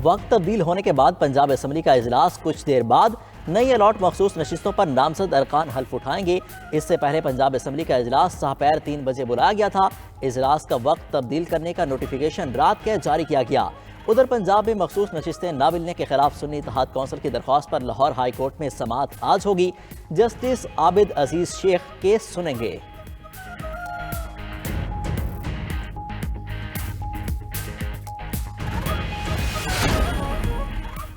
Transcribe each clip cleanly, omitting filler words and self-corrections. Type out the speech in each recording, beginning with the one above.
وقت تبدیل ہونے کے بعد پنجاب اسمبلی کا اجلاس کچھ دیر بعد نئی الاٹ مخصوص نشستوں پر نامزد ارکان حلف اٹھائیں گے۔ اس سے پہلے پنجاب اسمبلی کا اجلاس سحپیر 3 بجے بلایا گیا تھا۔ اجلاس کا وقت تبدیل کرنے کا نوٹیفیکیشن رات کے جاری کیا گیا۔ ادھر پنجاب میں مخصوص نشستیں نہ ملنے کے خلاف سنی اتحاد کونسل کی درخواست پر لاہور ہائی کورٹ میں سماعت آج ہوگی۔ جسٹس عابد عزیز شیخ کیس سنیں گے۔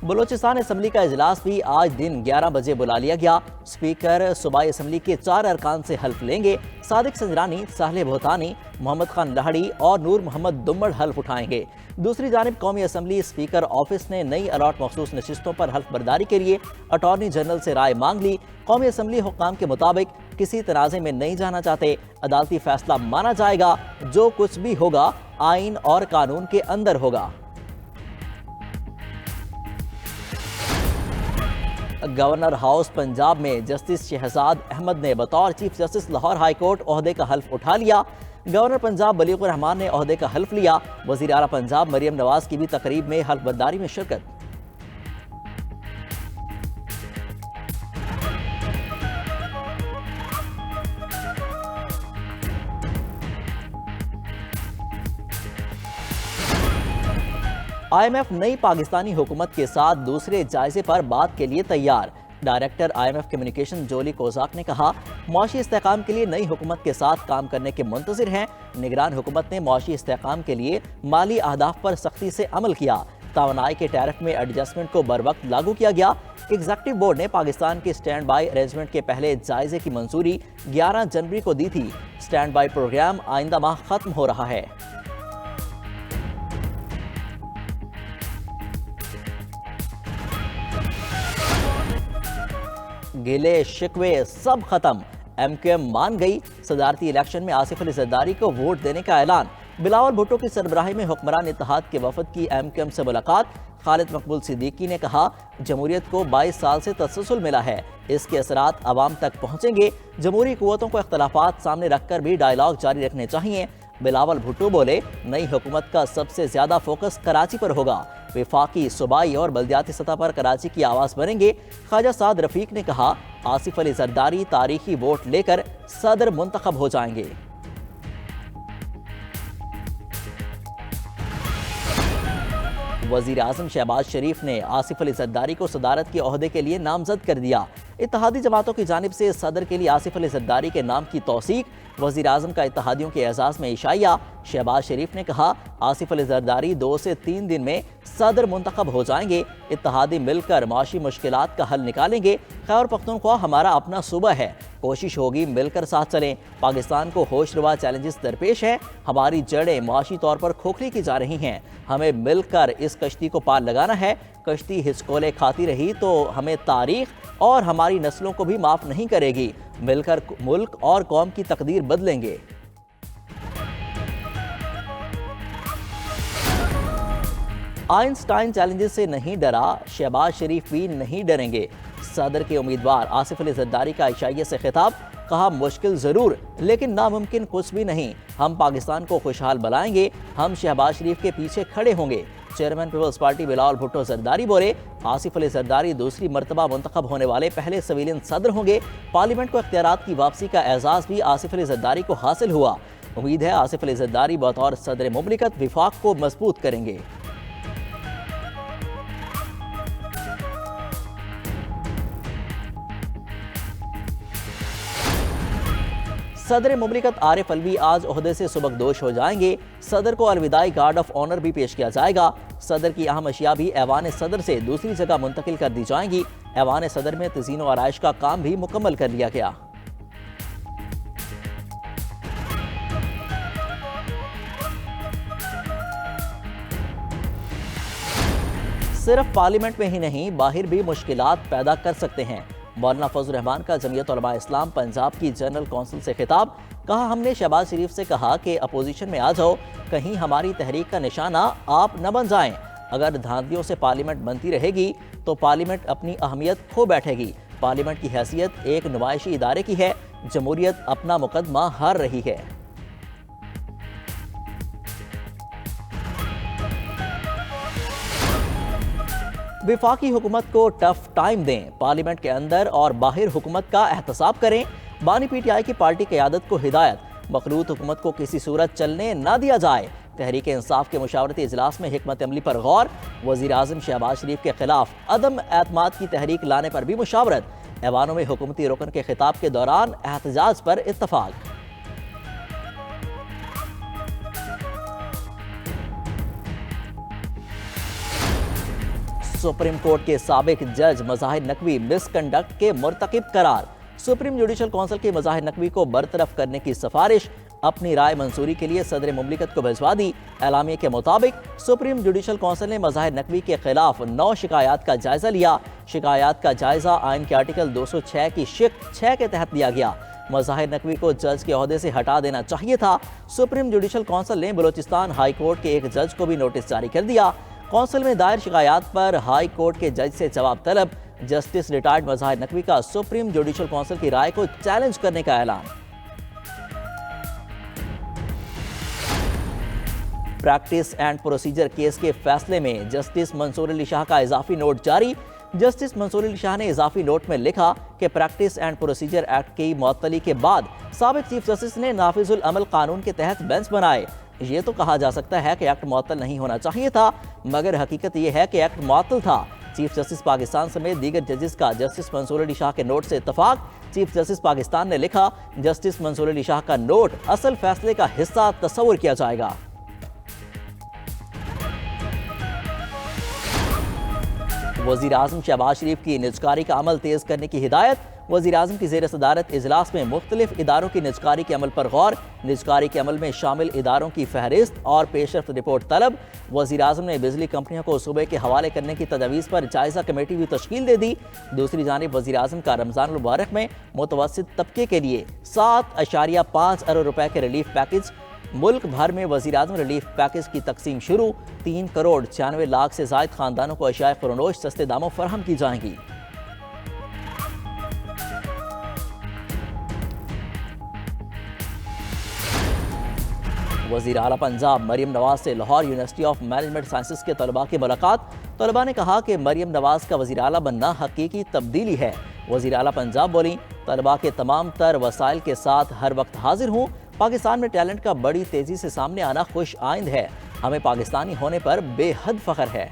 بلوچستان اسمبلی کا اجلاس بھی آج دن 11 بجے بلا لیا گیا۔ اسپیکر صوبائی اسمبلی کے 4 ارکان سے حلف لیں گے۔ صادق سنجرانی، ساحل بھوتانی، محمد خان لہڑی اور نور محمد دمڑ حلف اٹھائیں گے۔ دوسری جانب قومی اسمبلی اسپیکر آفس نے نئی الاٹ مخصوص نشستوں پر حلف برداری کے لیے اٹارنی جنرل سے رائے مانگ لی۔ قومی اسمبلی حکام کے مطابق کسی تنازع میں نہیں جانا چاہتے، عدالتی فیصلہ مانا جائے گا، جو کچھ بھی ہوگا آئین اور قانون کے اندر ہوگا۔ گورنر ہاؤس پنجاب میں جسٹس شہزاد احمد نے بطور chief justice Lahore high court عہدے کا حلف اٹھا لیا۔ گورنر پنجاب بلیغ الرحمان نے عہدے کا حلف لیا۔ وزیر اعلیٰ پنجاب مریم نواز کی بھی تقریب میں حلف برداری میں شرکت۔ آئی ایم ایف نئی پاکستانی حکومت کے ساتھ دوسرے جائزے پر بات کے لیے تیار۔ Director I M F communication Julie Kozack نے کہا، معاشی استحکام کے لیے نئی حکومت کے ساتھ کام کرنے کے منتظر ہیں۔ نگران حکومت نے معاشی استحکام کے لیے مالی اہداف پر سختی سے عمل کیا۔ توانائی کے ٹیرف میں ایڈجسٹمنٹ کو بروقت لاگو کیا گیا۔ ایگزیکٹو بورڈ نے پاکستان کے سٹینڈ بائی ارینجمنٹ کے پہلے جائزے کی منظوری 11 جنوری کو دی تھی۔ سٹینڈ بائی پروگرام آئندہ ماہ ختم ہو رہا ہے۔ گلے شکوے سب ختم، ایم کیو ایم مان گئی۔ صدارتی الیکشن میں آصف علی زرداری کو ووٹ دینے کا اعلان۔ بلاول بھٹو کی سربراہی میں حکمران اتحاد کے وفد کی ایم کیو ایم سے ملاقات۔ خالد مقبول صدیقی نے کہا، جمہوریت کو 22 سال سے تسلسل ملا ہے، اس کے اثرات عوام تک پہنچیں گے۔ جمہوری قوتوں کو اختلافات سامنے رکھ کر بھی ڈائیلاگ جاری رکھنے چاہیے۔ بلاول بھٹو بولے، نئی حکومت کا سب سے زیادہ فوکس کراچی پر ہوگا۔ وفاقی، صوبائی اور بلدیاتی سطح پر کراچی کی آواز بنیں گے۔ خواجہ سعد رفیق نے کہا، آصف علی زرداری تاریخی ووٹ لے کر صدر منتخب ہو جائیں گے۔ وزیر اعظم شہباز شریف نے آصف علی زرداری کو صدارت کے عہدے کے لیے نامزد کر دیا۔ اتحادی جماعتوں کی جانب سے صدر کے لیے آصف علی زرداری کے نام کی توثیق۔ وزیر اعظم کا اتحادیوں کے اعزاز میں عشائیہ۔ شہباز شریف نے کہا، آصف علی زرداری 2 سے 3 دن میں صدر منتخب ہو جائیں گے۔ اتحادی مل کر معاشی مشکلات کا حل نکالیں گے۔ خیبر پختونخوا ہمارا اپنا صوبہ ہے، کوشش ہوگی مل کر ساتھ چلیں۔ پاکستان کو ہوش روا چیلنجز درپیش ہیں، ہماری جڑیں معاشی طور پر کھوکھلی کی جا رہی ہیں، ہمیں مل کر اس کشتی کو پار لگانا ہے۔ کشتی ہچکولے کھاتی رہی تو ہمیں تاریخ اور ہماری نسلوں کو بھی معاف نہیں کرے گی۔ مل کر ملک اور قوم کی تقدیر بدلیں گے۔ آئنسٹائن چیلنجز سے نہیں ڈرا، شہباز شریف بھی نہیں ڈریں گے۔ صدر کے امیدوار آصف علی زرداری کا عشائیے سے خطاب۔ کہا، مشکل ضرور لیکن ناممکن کچھ بھی نہیں، ہم پاکستان کو خوشحال بنائیں گے، ہم شہباز شریف کے پیچھے کھڑے ہوں گے۔ چیئرمین پیپلز پارٹی بلاول بھٹو زرداری بولے، آصف علی زرداری دوسری مرتبہ منتخب ہونے والے پہلے سویلین صدر ہوں گے۔ پارلیمنٹ کو اختیارات کی واپسی کا اعزاز بھی آصف علی زرداری کو حاصل ہوا۔ امید ہے آصف علی زرداری بطور صدر مملکت وفاق کو مضبوط کریں گے۔ صدر مملکت عارف علوی آج عہدے سے سبکدوش ہو جائیں گے۔ صدر کو الوداعی گارڈ آف آنر بھی پیش کیا جائے گا۔ صدر کی اہم اشیاء بھی ایوان صدر سے دوسری جگہ منتقل کر دی جائیں گی۔ ایوان صدر میں تزئین و آرائش کا کام بھی مکمل کر لیا گیا۔ صرف پارلیمنٹ میں ہی نہیں، باہر بھی مشکلات پیدا کر سکتے ہیں۔ مولانا فضل الرحمان کا جمعیت علماء اسلام پنجاب کی جنرل کونسل سے خطاب۔ کہا، ہم نے شہباز شریف سے کہا کہ اپوزیشن میں آ جاؤ، کہیں ہماری تحریک کا نشانہ آپ نہ بن جائیں۔ اگر دھاندلیوں سے پارلیمنٹ بنتی رہے گی تو پارلیمنٹ اپنی اہمیت کھو بیٹھے گی۔ پارلیمنٹ کی حیثیت ایک نمائشی ادارے کی ہے، جمہوریت اپنا مقدمہ ہار رہی ہے۔ وفاقی حکومت کو ٹف ٹائم دیں، پارلیمنٹ کے اندر اور باہر حکومت کا احتساب کریں۔ بانی پی ٹی آئی کی پارٹی قیادت کو ہدایت، مخلوط حکومت کو کسی صورت چلنے نہ دیا جائے۔ تحریک انصاف کے مشاورتی اجلاس میں حکمت عملی پر غور، وزیر اعظم شہباز شریف کے خلاف عدم اعتماد کی تحریک لانے پر بھی مشاورت، ایوانوں میں حکومتی رکن کے خطاب کے دوران احتجاج پر اتفاق۔ سپریم کورٹ کے سابق جج مظاہر نقوی مس کنڈکٹ کے مرتکب قرار، سپریم جوڈیشل کونسل کی مظاہر نقوی کو برطرف کرنے کی سفارش اپنی رائے منظوری کے لیے صدر مملکت کو بھجوا دی۔ اعلامیے کے مطابق سپریم جوڈیشل کونسل نے مظاہر نقوی کے خلاف 9 شکایات کا جائزہ لیا۔ شکایات کا جائزہ آئین کے آرٹیکل 206 کی شق 6 کے تحت لیا گیا۔ مظاہر نقوی کو جج کے عہدے سے ہٹا دینا چاہیے تھا۔ سپریم جوڈیشل کونسل نے بلوچستان ہائی کورٹ کے ایک جج کو بھی نوٹس جاری کر دیا۔ کونسل میں دائر شکایات پر ہائی کورٹ کے جج سے جواب طلب، جسٹس ریٹائرڈ مظاہر نقوی کا سپریم جوڈیشل کونسل کی رائے کو چیلنج کرنے کا اعلان۔ پریکٹس اینڈ پروسیجر کیس کے فیصلے میں جسٹس منصور علی شاہ کا اضافی نوٹ جاری۔ جسٹس منصور علی شاہ نے اضافی نوٹ میں لکھا کہ پریکٹس اینڈ پروسیجر ایکٹ کی معطلی کے بعد سابق چیف جسٹس نے نافذ العمل قانون کے تحت بینچ بنائے۔ یہ تو کہا جا سکتا ہے کہ ایکٹ معطل نہیں ہونا چاہیے تھا، مگر حقیقت یہ ہے کہ ایکٹ معطل تھا۔ چیف جسٹس پاکستان سمیت دیگر ججز کا جسٹس منصور علی شاہ کے نوٹ سے اتفاق۔ چیف جسٹس پاکستان نے لکھا، جسٹس منصور علی شاہ کا نوٹ اصل فیصلے کا حصہ تصور کیا جائے گا۔ وزیر اعظم شہباز شریف کی نجکاری کا عمل تیز کرنے کی ہدایت، وزیر اعظم کی زیر صدارت اجلاس میں مختلف اداروں کی نجکاری کے عمل پر غور، نجکاری کے عمل میں شامل اداروں کی فہرست اور پیش رفت رپورٹ طلب۔ وزیر اعظم نے بجلی کمپنیوں کو صوبے کے حوالے کرنے کی تجویز پر جائزہ کمیٹی بھی تشکیل دے دی۔ دوسری جانب وزیر اعظم کا رمضان المبارک میں متوسط طبقے کے لیے 7.5 ارب روپے کے ریلیف پیکج، ملک بھر میں وزیر اعظم ریلیف پیکج کی تقسیم شروع، 3 کروڑ 96 لاکھ سے زائد خاندانوں کو اشیاء خورنوش سستے داموں فراہم کی جائیں گی۔ وزیر اعلیٰ پنجاب مریم نواز سے Lahore university of management sciences کے طلباء کی ملاقات، طلباء نے کہا کہ مریم نواز کا وزیر اعلیٰ بننا حقیقی تبدیلی ہے۔ وزیر اعلیٰ پنجاب بولیں، طلباء کے تمام تر وسائل کے ساتھ ہر وقت حاضر ہوں۔ پاکستان میں ٹیلنٹ کا بڑی تیزی سے سامنے آنا خوش آئند ہے، ہمیں پاکستانی ہونے پر بے حد فخر ہے۔